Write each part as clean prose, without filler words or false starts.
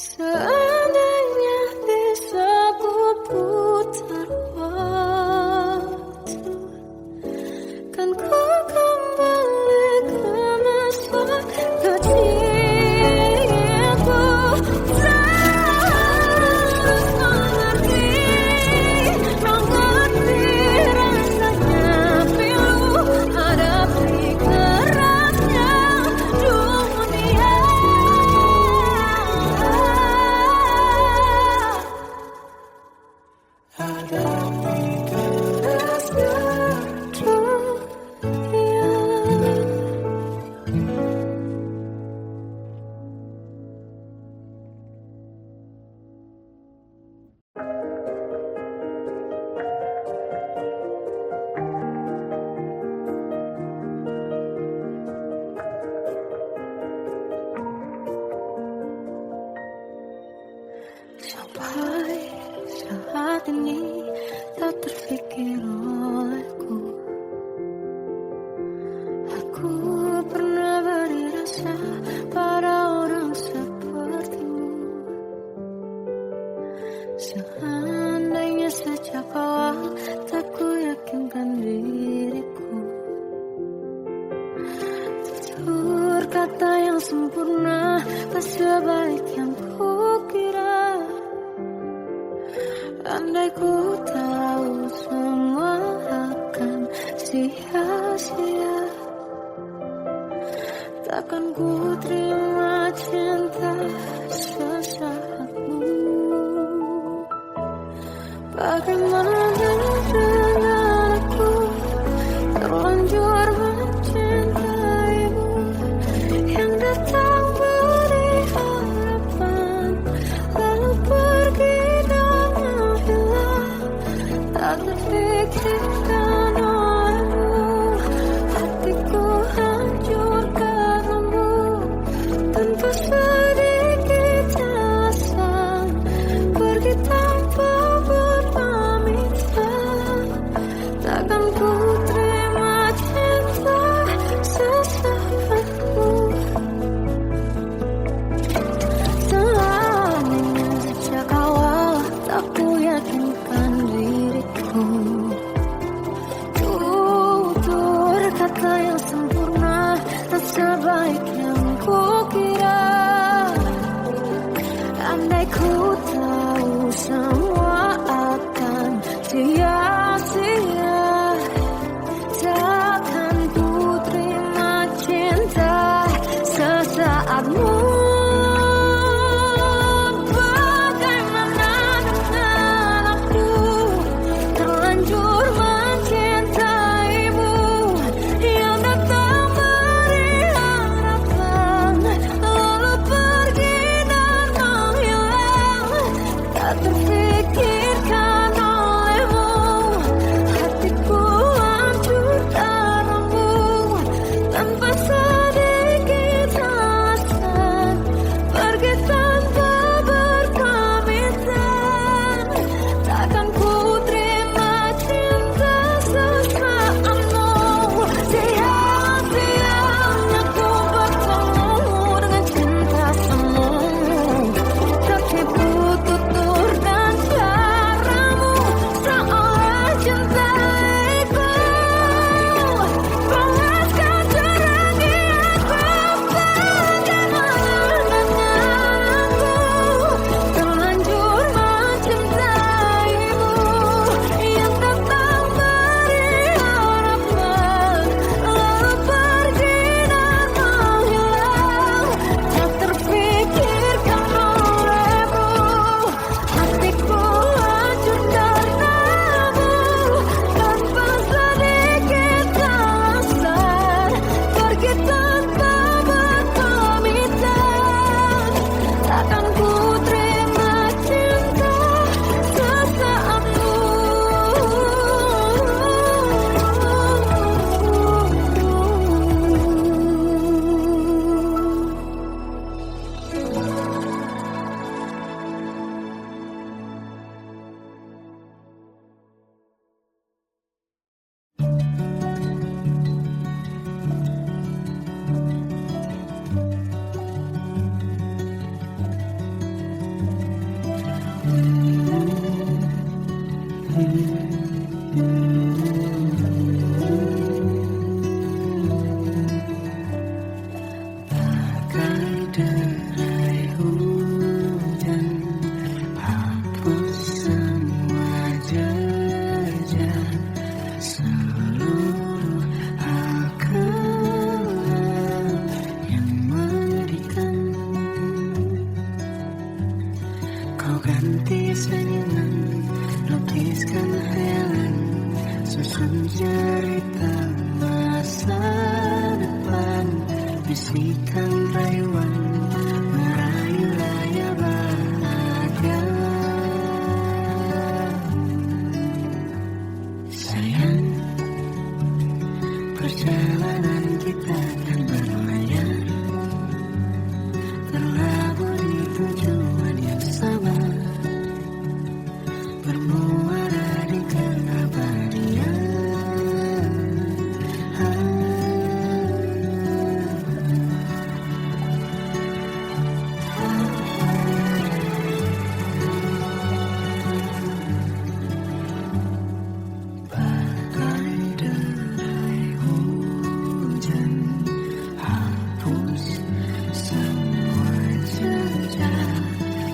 Seandainya bisa ku putar waktu, kan ku kembali ke masa kecilku. Terus mengerti rasanya pilu hadapi kerasnya dunia. Hadapi kerasnya dunia. Sampai saat ini tak terfikir olehku, aku pernah beri rasa pada orang sepertimu. Seandainya sejak awal tak ku yakinkan diriku, tutur kata yang sempurna tak sebaik yang kukira. Andai ku tahu semua akan sia-sia, takkan ku terima cinta sesaatmu. Bagaimana dengan aku terlanjur mencintaimu, yang datang beri harapan lalu pergi dan hilang. Tak terpikirkan olehmu, hatiku hancur karenamu. Tanpa sedikit alasan pergi tanpa berpamit bisikan rayuan merayu raya bahagia. Sayang, perjalanan kita akan berlayar, berlabuh di tujuan yang sama, bermuara di keabadian. Bagai derai hujan, hapus semua jejak,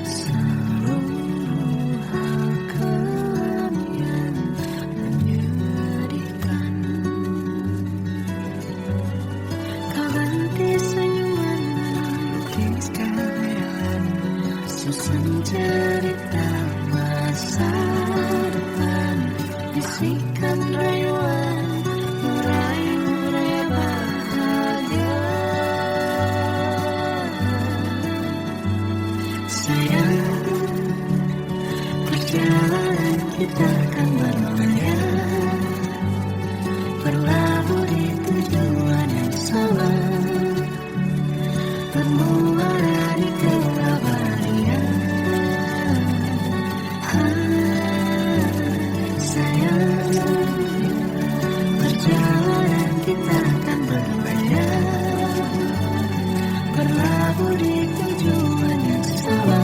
seluruh hal kelam yang menyedihkan. Kau ganti senyuman melukis kehadiran, susun cerita masa depan, bisikan rayuan merayu raya bahagia. Sayang, perjalanan kita akan berlayar, berlabuh di tujuan yang sama, bermuara di keabadian. Sayang, perjalanan kita akan berlayar, berlabuh di tujuan yang sama.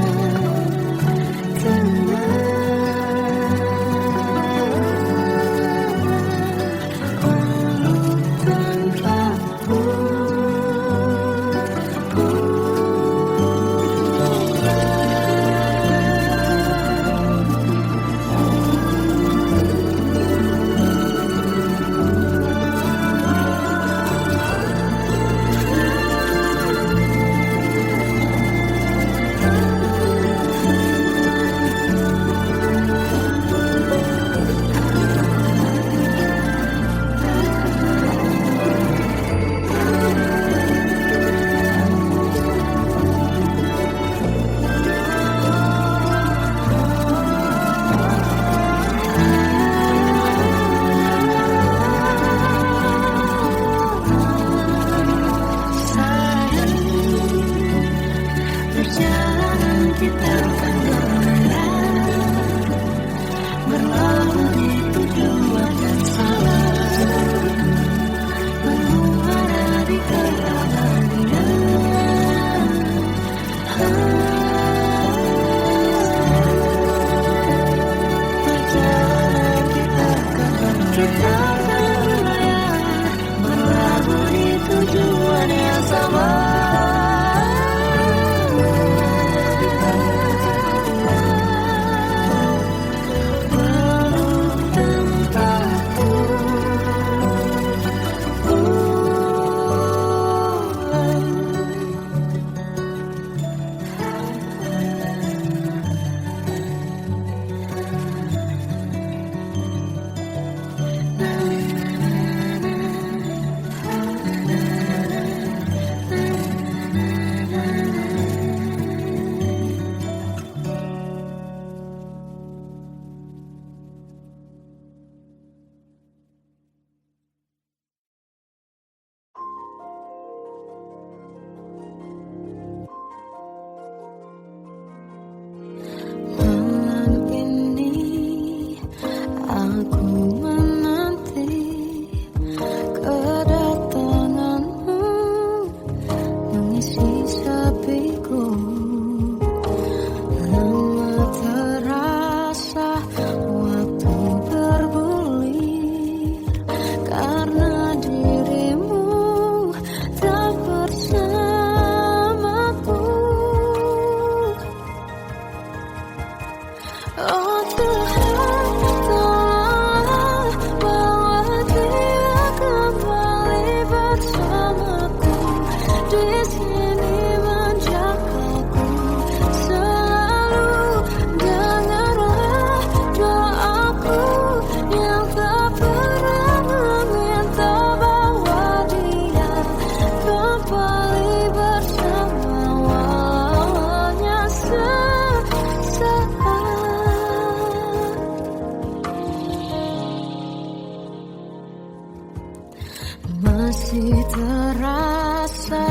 masih terasa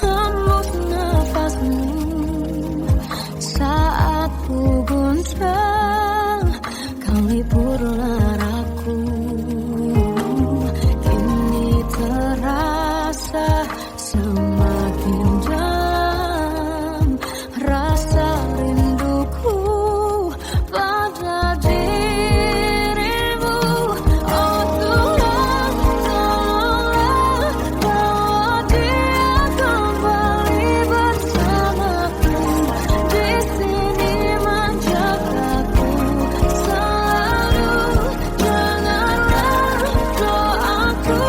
hembus nafasmu saat ku goncang, kau liburlah aku. Kini terasa semakin dalam rasa rinduku pada dirimu. Oh Tuhan, tolonglah bawa dia kembali bersamaku. Di sini menjagaku selalu. Janganlah doaku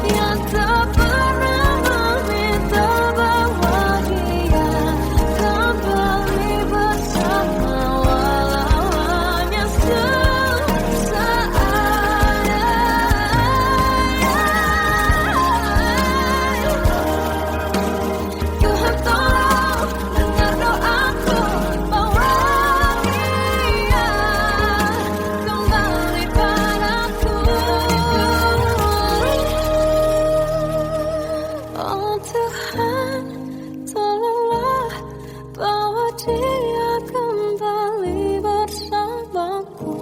yang tak pernah meminta bawa dia kembali bersama, walau hanya sesaat. Tuhan tolong dengar doaku, bawa dia kembali padaku. Oh Tuhan, tolonglah bawa dia kembali bersamaku.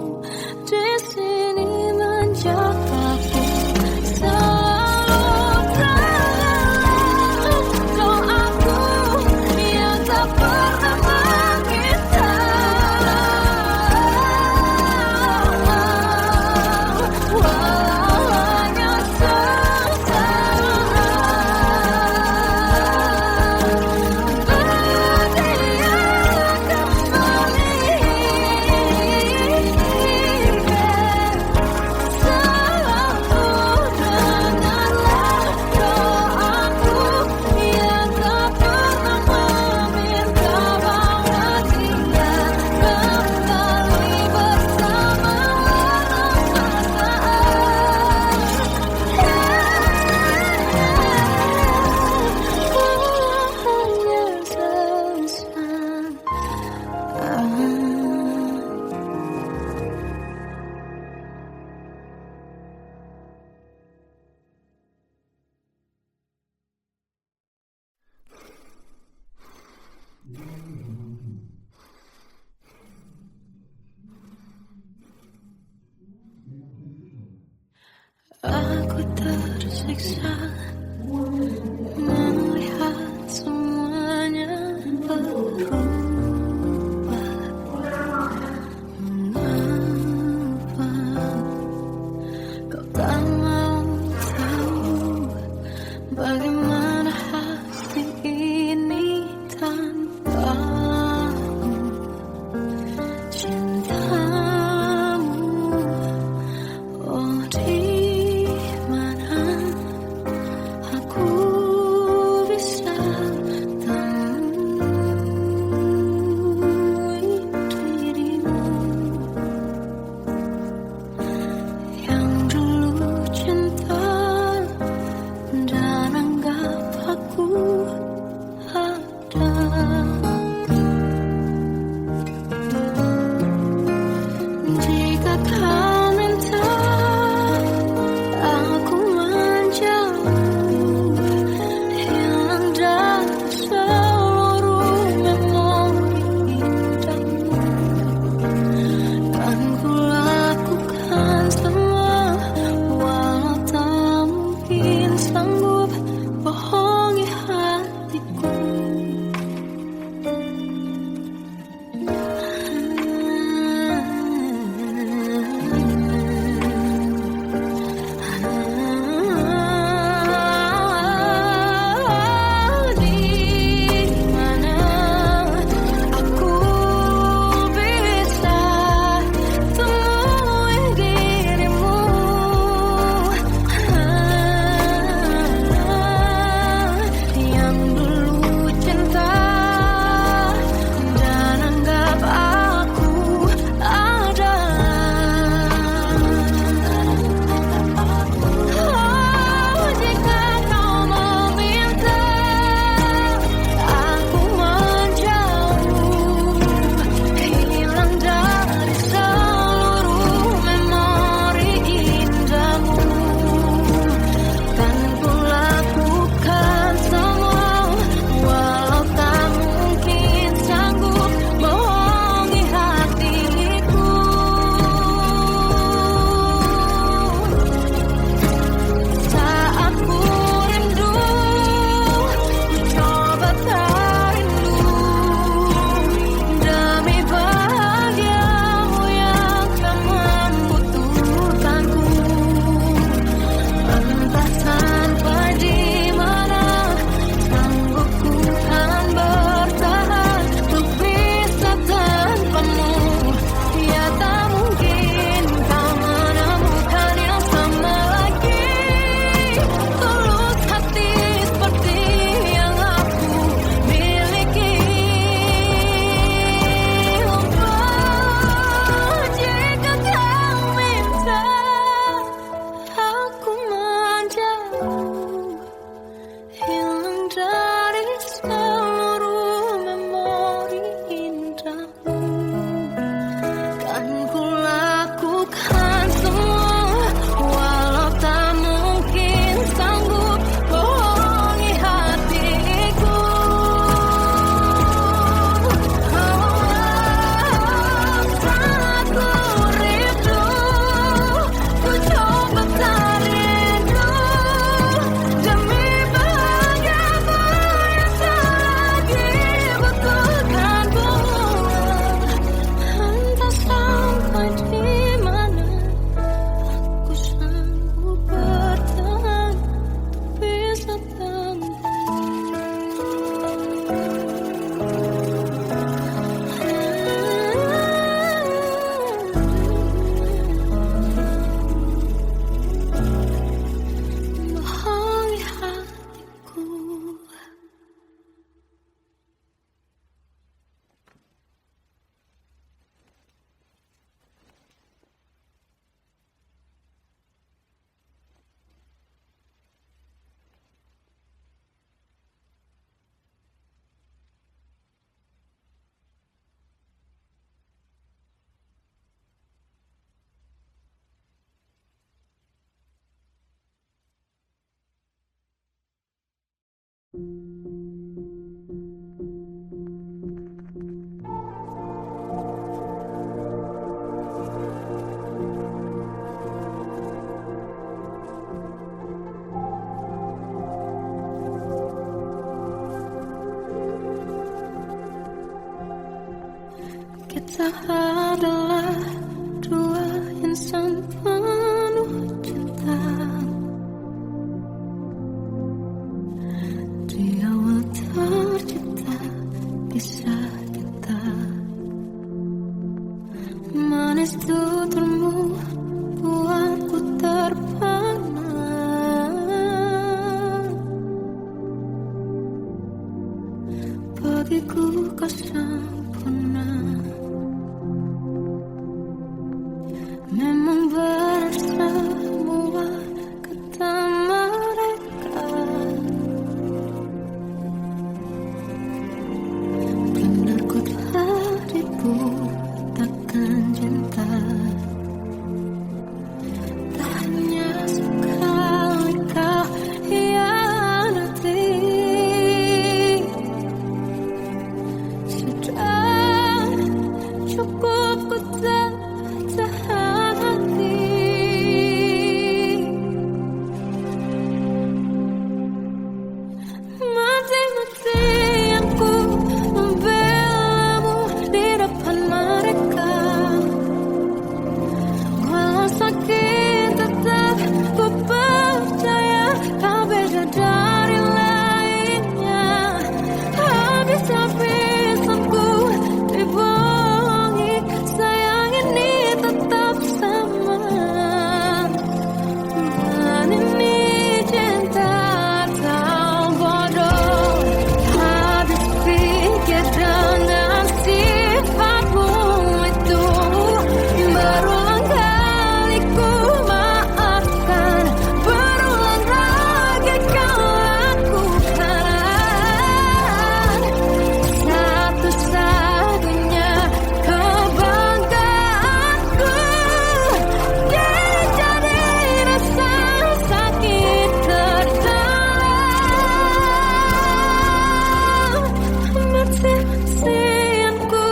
Di sini menjagaku selalu. Doaku yang tak pernah meminta, walau hanya sesaat. Aku tersiksa melihat semuanya berubah. Mengapa kau tak mau tahu bagaimana hati ini tanpamu? Cintamu, oh di mana aku bisa temui dirimu yang dulu cinta dan anggap Kita adalah dua insan penuh cinta. Di awal tercipta kisah kita. Manis tuturmu buatku terpana. Bagiku kau sempurna. Memang berat semua kata mereka. Benar ku telah dibutakan cinta. Tak hanya sekali kau hianati. Sudah cukup ku tahan hati. Mati-matian ku membelamu di depan mereka. Walau sakit tetap ku percaya kau beda dari lainnya. Habis-habisanku dibohongi, sayang ini tetap sama. Tuhan ini cinta atau bodoh. Habis pikir dengan sifatmu itu. Berulang kali ku maafkan, berulang lagi kau lakukan. Satu-satunya kebanggaanku, kini jadi rasa sakit terdalam. Mati-matianku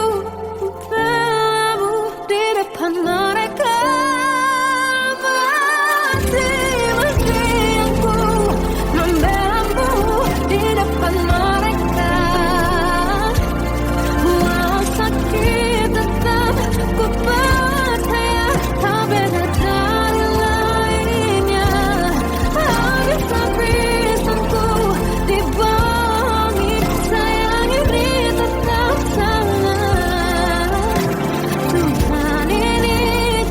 membelamu di depan mereka. Mati-matianku membelamu di depan mereka. Walau sakit tetap ku percaya kau beda dari lainnya. Habis-habisanku dibohongi, sayang ini tetap sama. Tuhan ini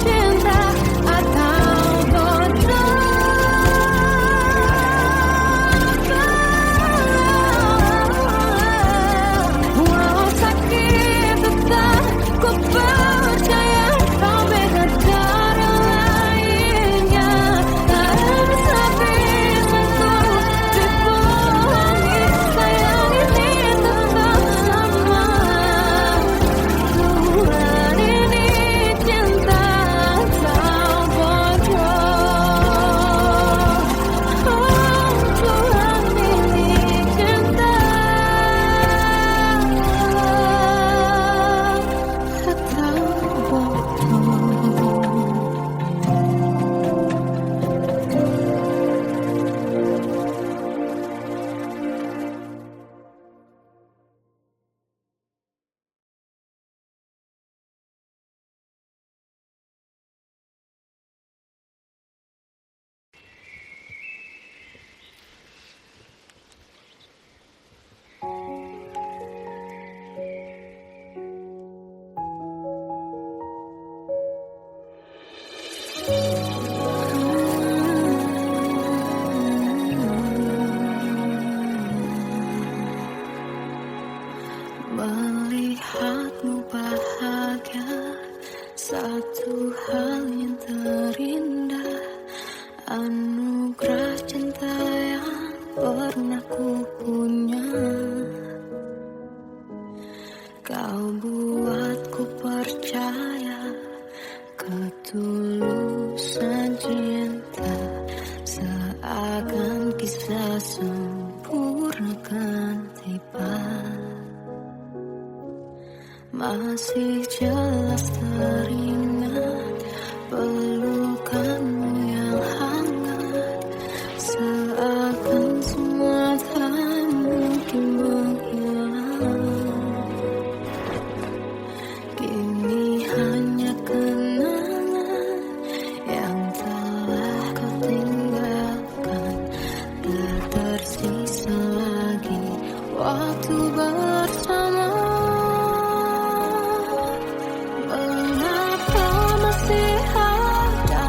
cinta atau bodoh. Walau sakit tetap ku percaya kau beda dari lainnya. Habis-habisanku dibohongi, sayang ini tetap sama. Tuhan ini cinta atau bodoh. Tuhan ini cinta atau bodoh. Melihatmu bahagia, satu hal yang terindah. Anugerah cinta yang pernah ku punya. Kau buatku percaya ketulusan cinta, seakan kisah sempurna. akan tiba. Masih jelas teringat pelukanmu yang hangat, seakan semua tak mungkin menghilang. Kini hanya kenangan yang telah kau tinggalkan. Tak tersisa lagi waktu bersama. Mengapa masih ada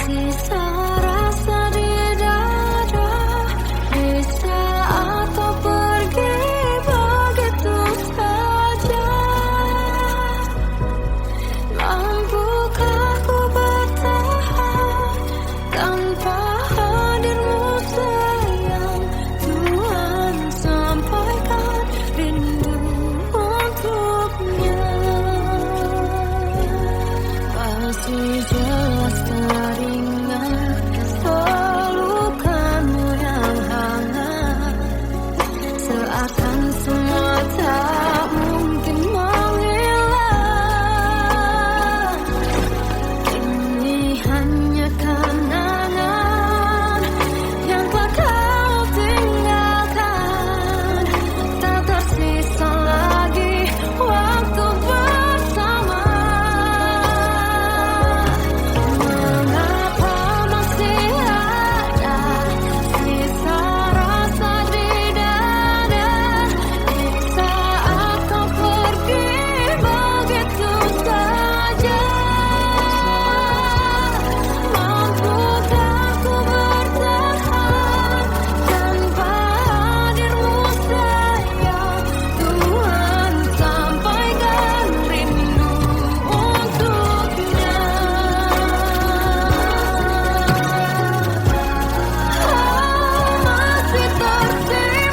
sisa rasa di dada, di saat kau pergi begitu saja? Mampukah ku bertahan tanpa hadirmu sayang? Tuhan sampaikan rindu untuknya. Masih jelas teringat pelukanmu yang hangat, seakan semua tak mungkin menghilang. Kini hanya kenangan yang telah kau tinggalkan. Tak tersisa lagi waktu bersama. Mengapa masih ada sisa rasa di dada, di saat kau pergi begitu saja? Mampukah ku bertahan tanpa hadirmu sayang? Tuhan sampaikan rindu untuknya. Masih tersimpan setiap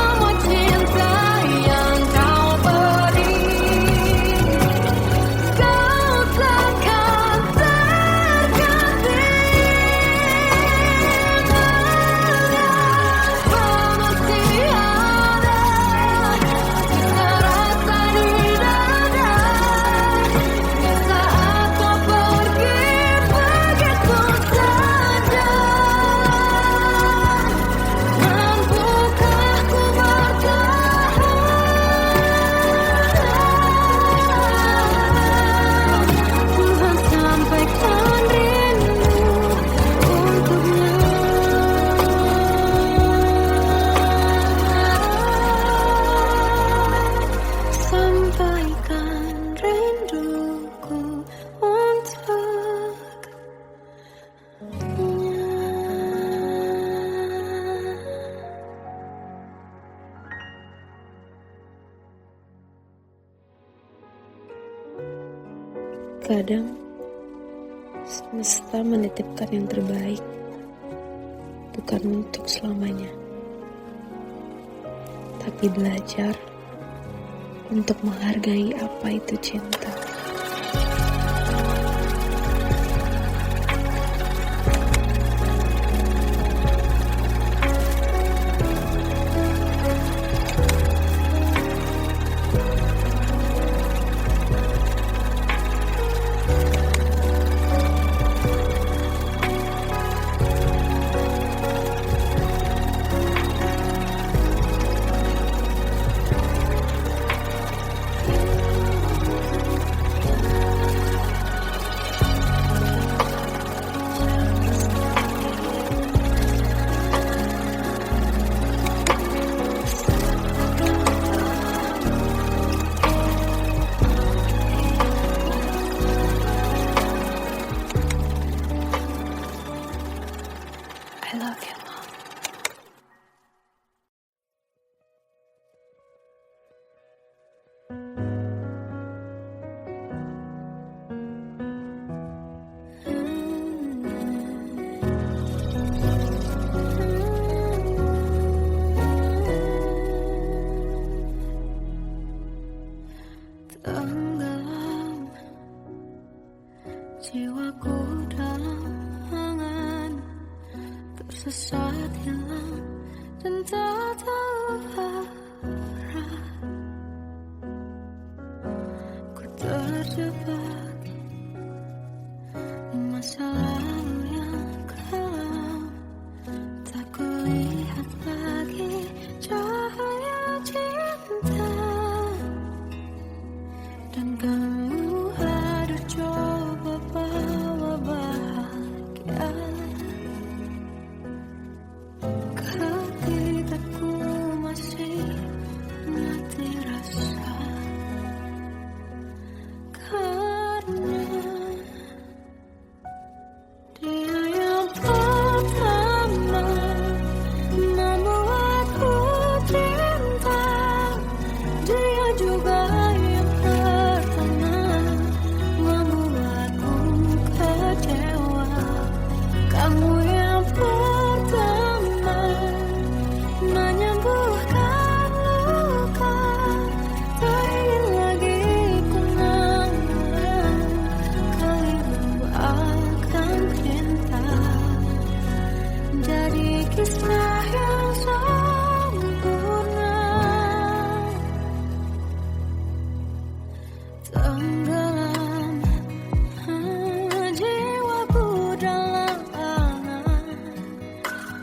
semua cinta yang kau beri. Kau takkan terganti. Masih ada sisa rasa di dada, di saat kau pergi begitu saja. Mampukah ku bertahan? Tuhan sampaikan rindu untuknya. Sampaikan rinduku untuknya. Kadang semesta menitipkan yang terbaik, bukan untuk selamanya, tapi belajar untuk menghargai apa itu cinta. I love you, Mom. Tanggal jiwaku dalam angan, tersesat hilang dan tak tahu arah. Ku terjebak di masa lalu yang kelam, tak kulihat lagi cahaya cinta. Dan kamu hadir coba bawa bahagia ketika ku masih mati rasa. Karena dia yang pertama membuatku cinta, dia juga yang pertama membuatku kecewa. Kamu yang pertama menyembuhkan luka, tak ingin lagi ku mengulang keliru akan cinta. Jadi kisah yang sempurna, tenggelam jiwaku dalam angan,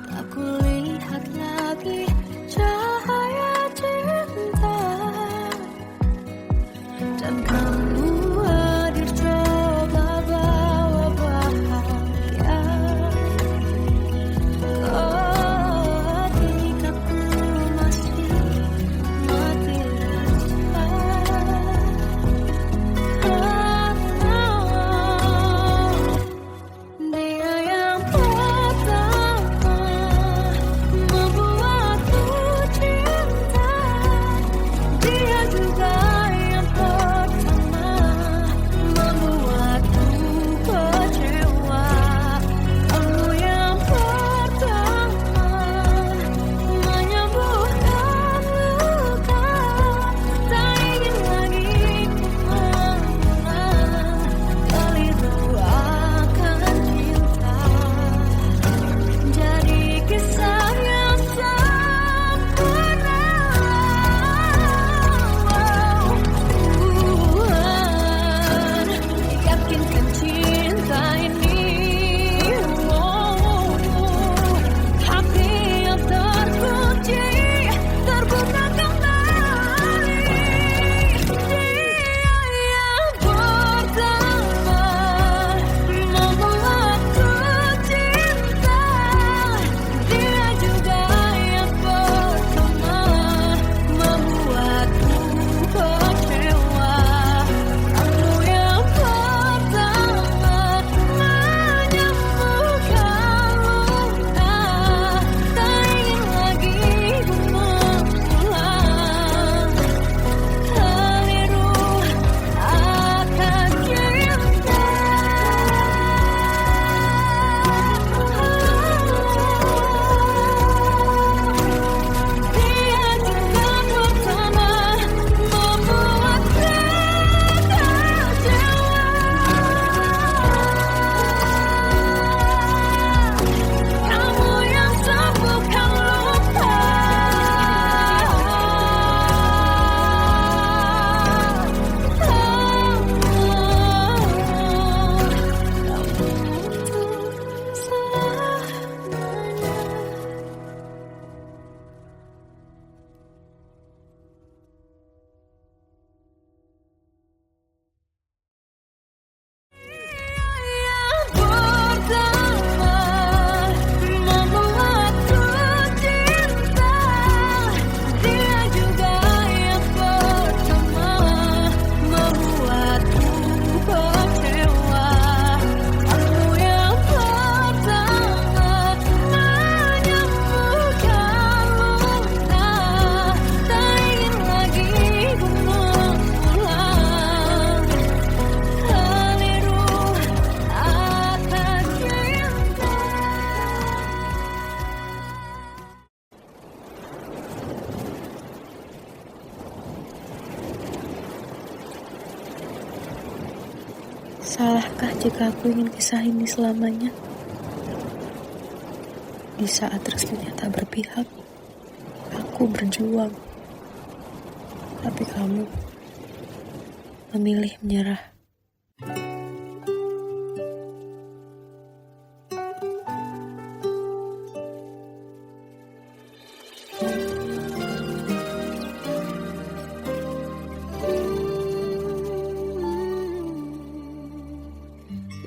tak kulihat lagi cahaya cinta. Dan kamu hadir coba bawa bahagia ketika ku masih mati rasa. Salahkah jika aku ingin kisah ini selamanya? Di saat restunya tak berpihak, aku berjuang. Tapi kamu memilih menyerah.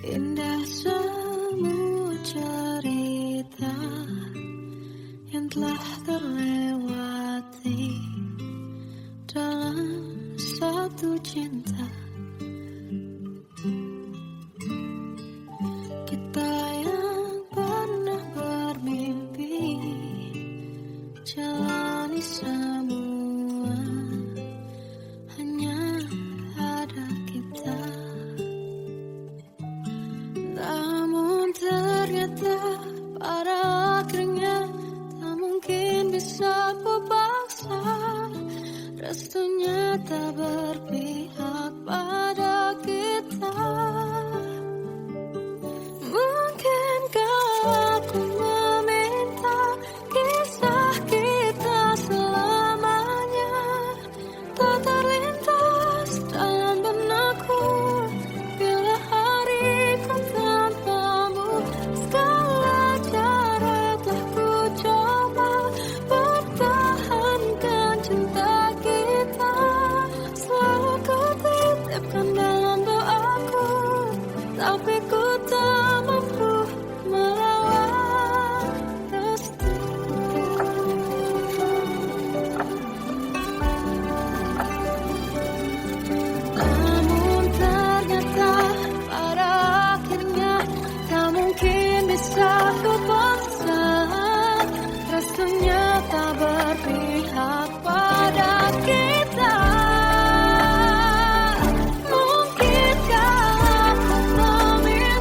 Indah semua cerita yang telah terlewati dalam satu cinta. Kita yang pernah bermimpi jalani semua, hanya ada kita. Namun ternyata pada akhirnya tak mungkin bisa ku paksa. Restunya tak berpihak pada kita. Mungkinkah aku meminta kisah kita selamanya tak terlintas dalam benakku bila hariku tanpamu. Segala cara telah ku coba pertahankan cinta kita. Selalu ku titipkan dalam doaku, tapi ku tak mampu melawan restu. Namun ternyata pada akhirnya tak mungkin bisa ku paksa. Restunya tak berpihak pada kita. Mungkinkah aku meminta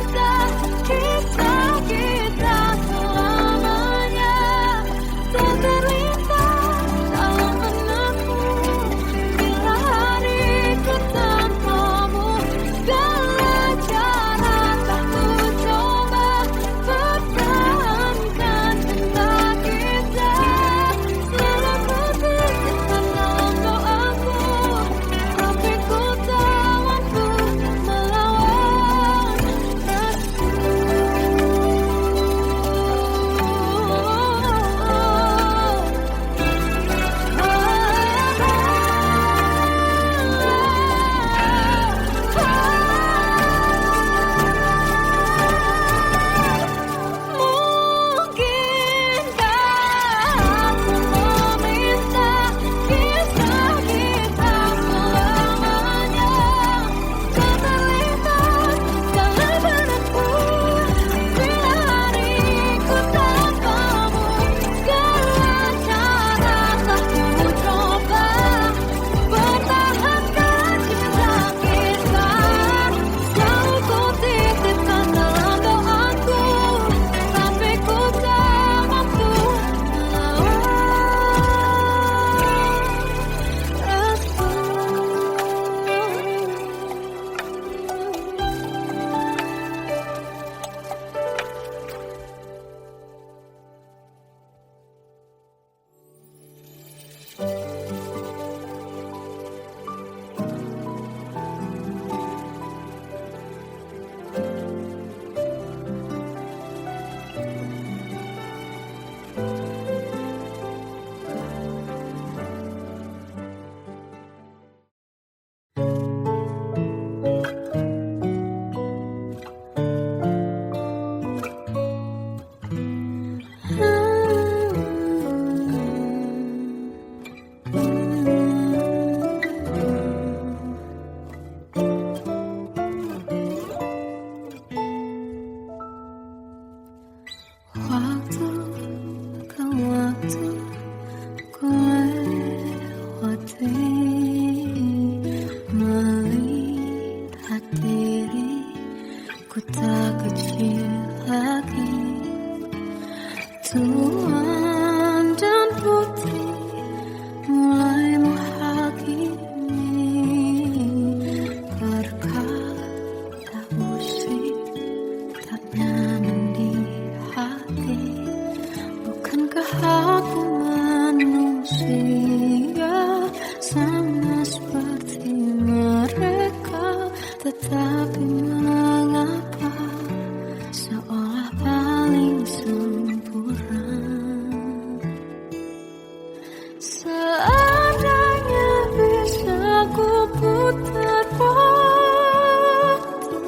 Tetapi mengapa seolah paling sempurna. Seandainya bisa ku putar waktu,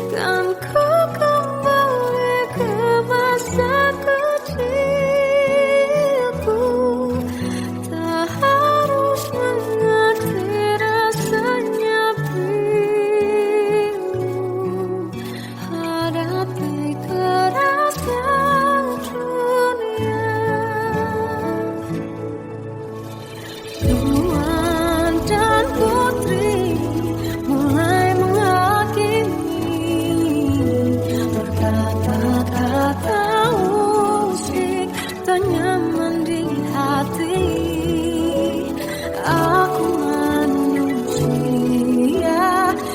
kan ku kembali ke masa kecilku. Tak harus mengerti rasanya bingung hadapi kerasnya dunia. Tuan dan putri mulai menghakimi, berkata-kata usik tak nyaman di hati. Aku manusia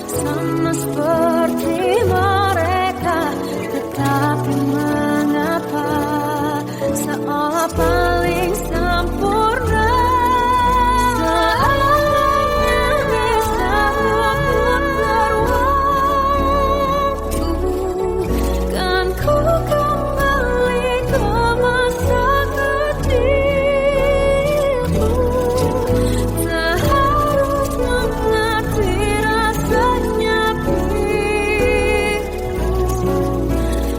sama seperti mereka, tetapi mengapa seolah paling sempurna. Seandainya bisa putar waktu, kan ku kembali ke masa kecilku. Tak harus mengerti rasanya bingung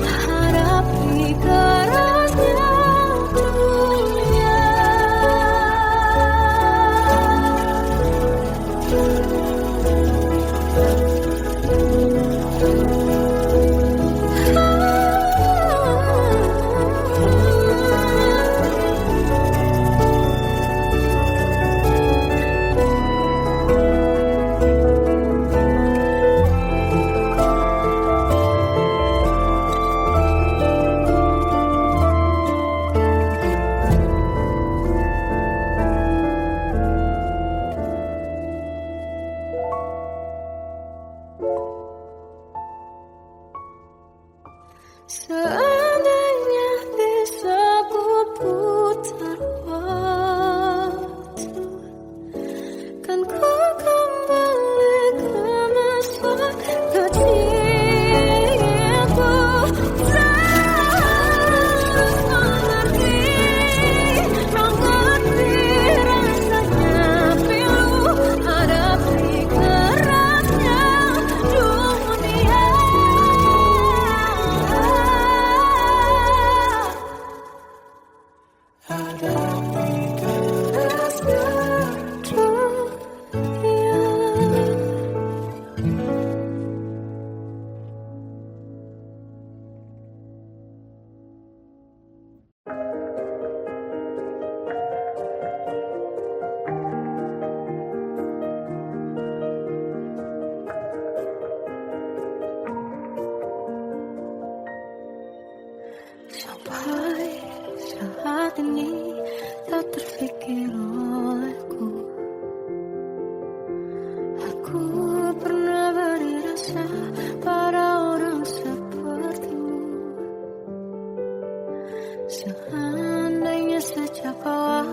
hadapi kerasnya dunia. Seandainya bisa ku putar waktu, kan ku kembali ke masa kecilku. Terus mengerti rasanya pilu hadapi kerasnya dunia. Sampai saat ini tak terfikir olehku, aku pernah beri rasa pada orang sepertimu. Seandainya sejak awal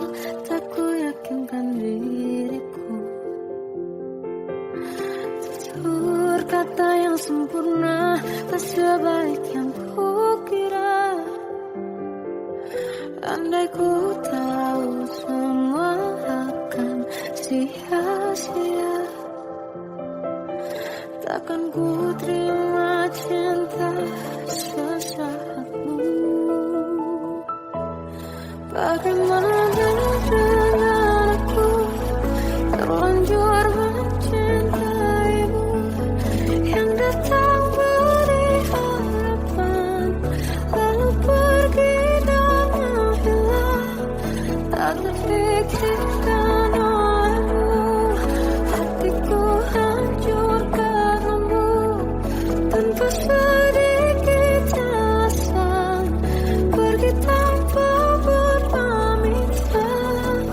tak ku yakinkan diriku, tutur kata yang sempurna tak sebaik yang kukira. Andai ku tahu semua akan sia-sia, takkan ku terima cinta sesaatmu. Bagaimana dengan aku terlanjur mencintaimu, yang datang beri harapan lalu pergi dan menghilang. Tak terfikirkan olehmu, hatiku hancur karenamu. Tanpa sedikit alasan pergi tanpa berpamitan.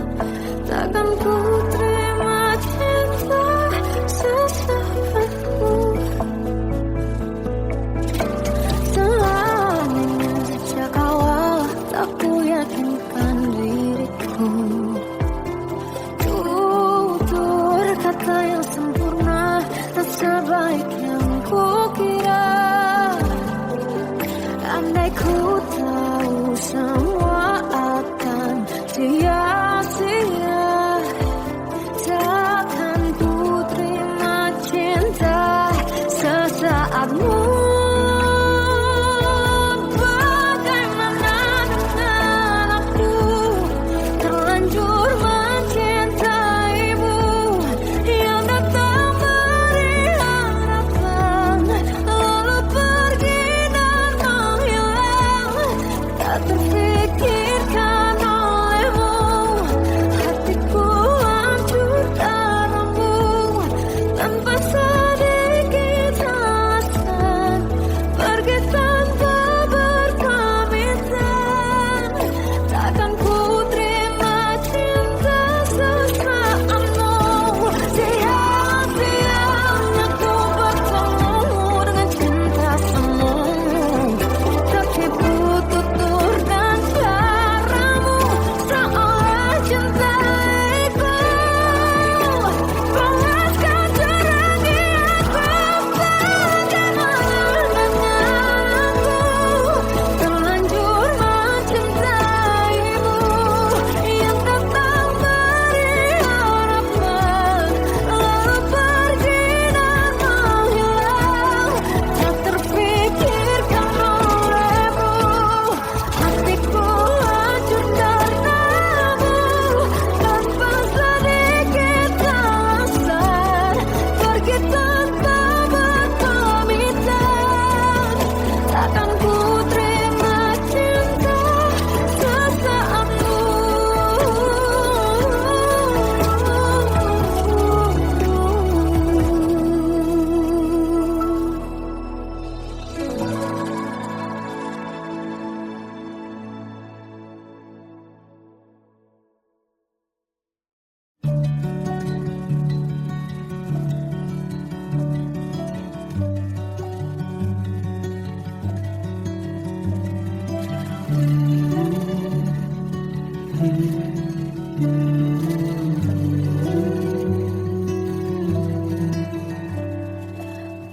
Andai ku tahu semua akan sia-sia, takkan ku terima cinta sesaatmu. Bagaimana dengan aku, terlanjur mencintaimu, yang datang beri harapan, lalu pergi dan menghilang. Tak terfikirkan olehmu, hatiku hancur karenamu, tanpa sedikit alasan, pergi tanpa berpamitan. Takkan ku terima cinta sesaatmu. Sia-sianya ku bertemu dengan cinta semu, tertipu tutur dan caramu, seolah cintaiku balaskan terangi aku. Bagaimana dengan aku, terlanjur mencintaimu, yang datang beri harapan, lalu pergi dan menghilang. Tak terfikirkan olehmu, hatiku hancur karenamu, tanpa sedikit alasan, pergi tanpa berpamitan. Takkan ku terima cinta sesaatmu.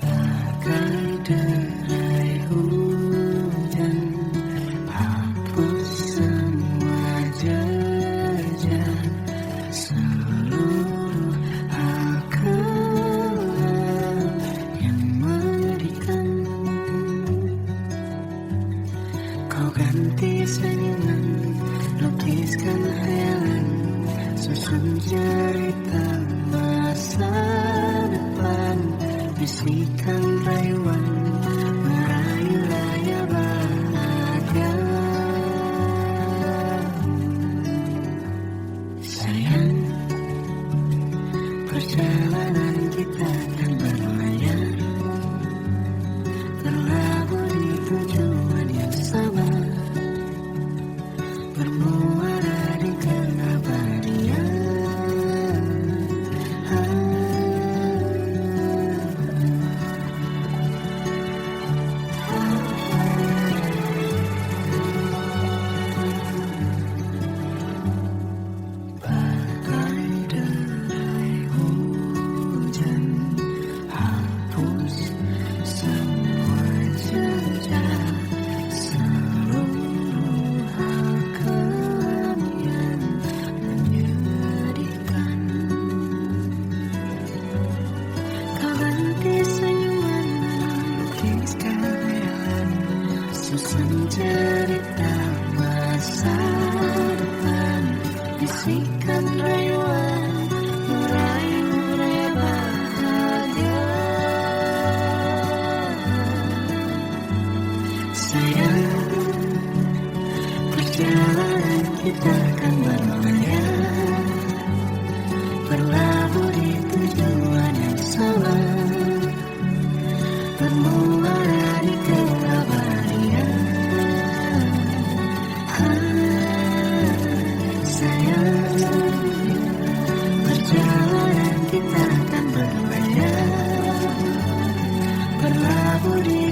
Bagai derai hujan, hapus semua jejak, seluruh hal kelam yang menyedihkan. Kau ganti senyuman, lukiskan hayalan, susun cerita masa depan, bisikan rayuan, merayu raya bahagia. Sayang, perjalanan kita akan berlayar, berlabuh di tujuan yang sama, bermuara di keabadian. Bagai derai hujan, hapus semua jejak, seluruh hal kelam yang menyedihkan. Kau ganti senyuman, lukiskan hayalan, susun cerita masa depan, bisikan rayuan, merayu raya bahagia. Sayang, perjalanan kita akan berlayar, berlabuh di tujuan yang sama, bermuara di keabadian. Sayang, perjalanan kita akan berlayar, berlabuh di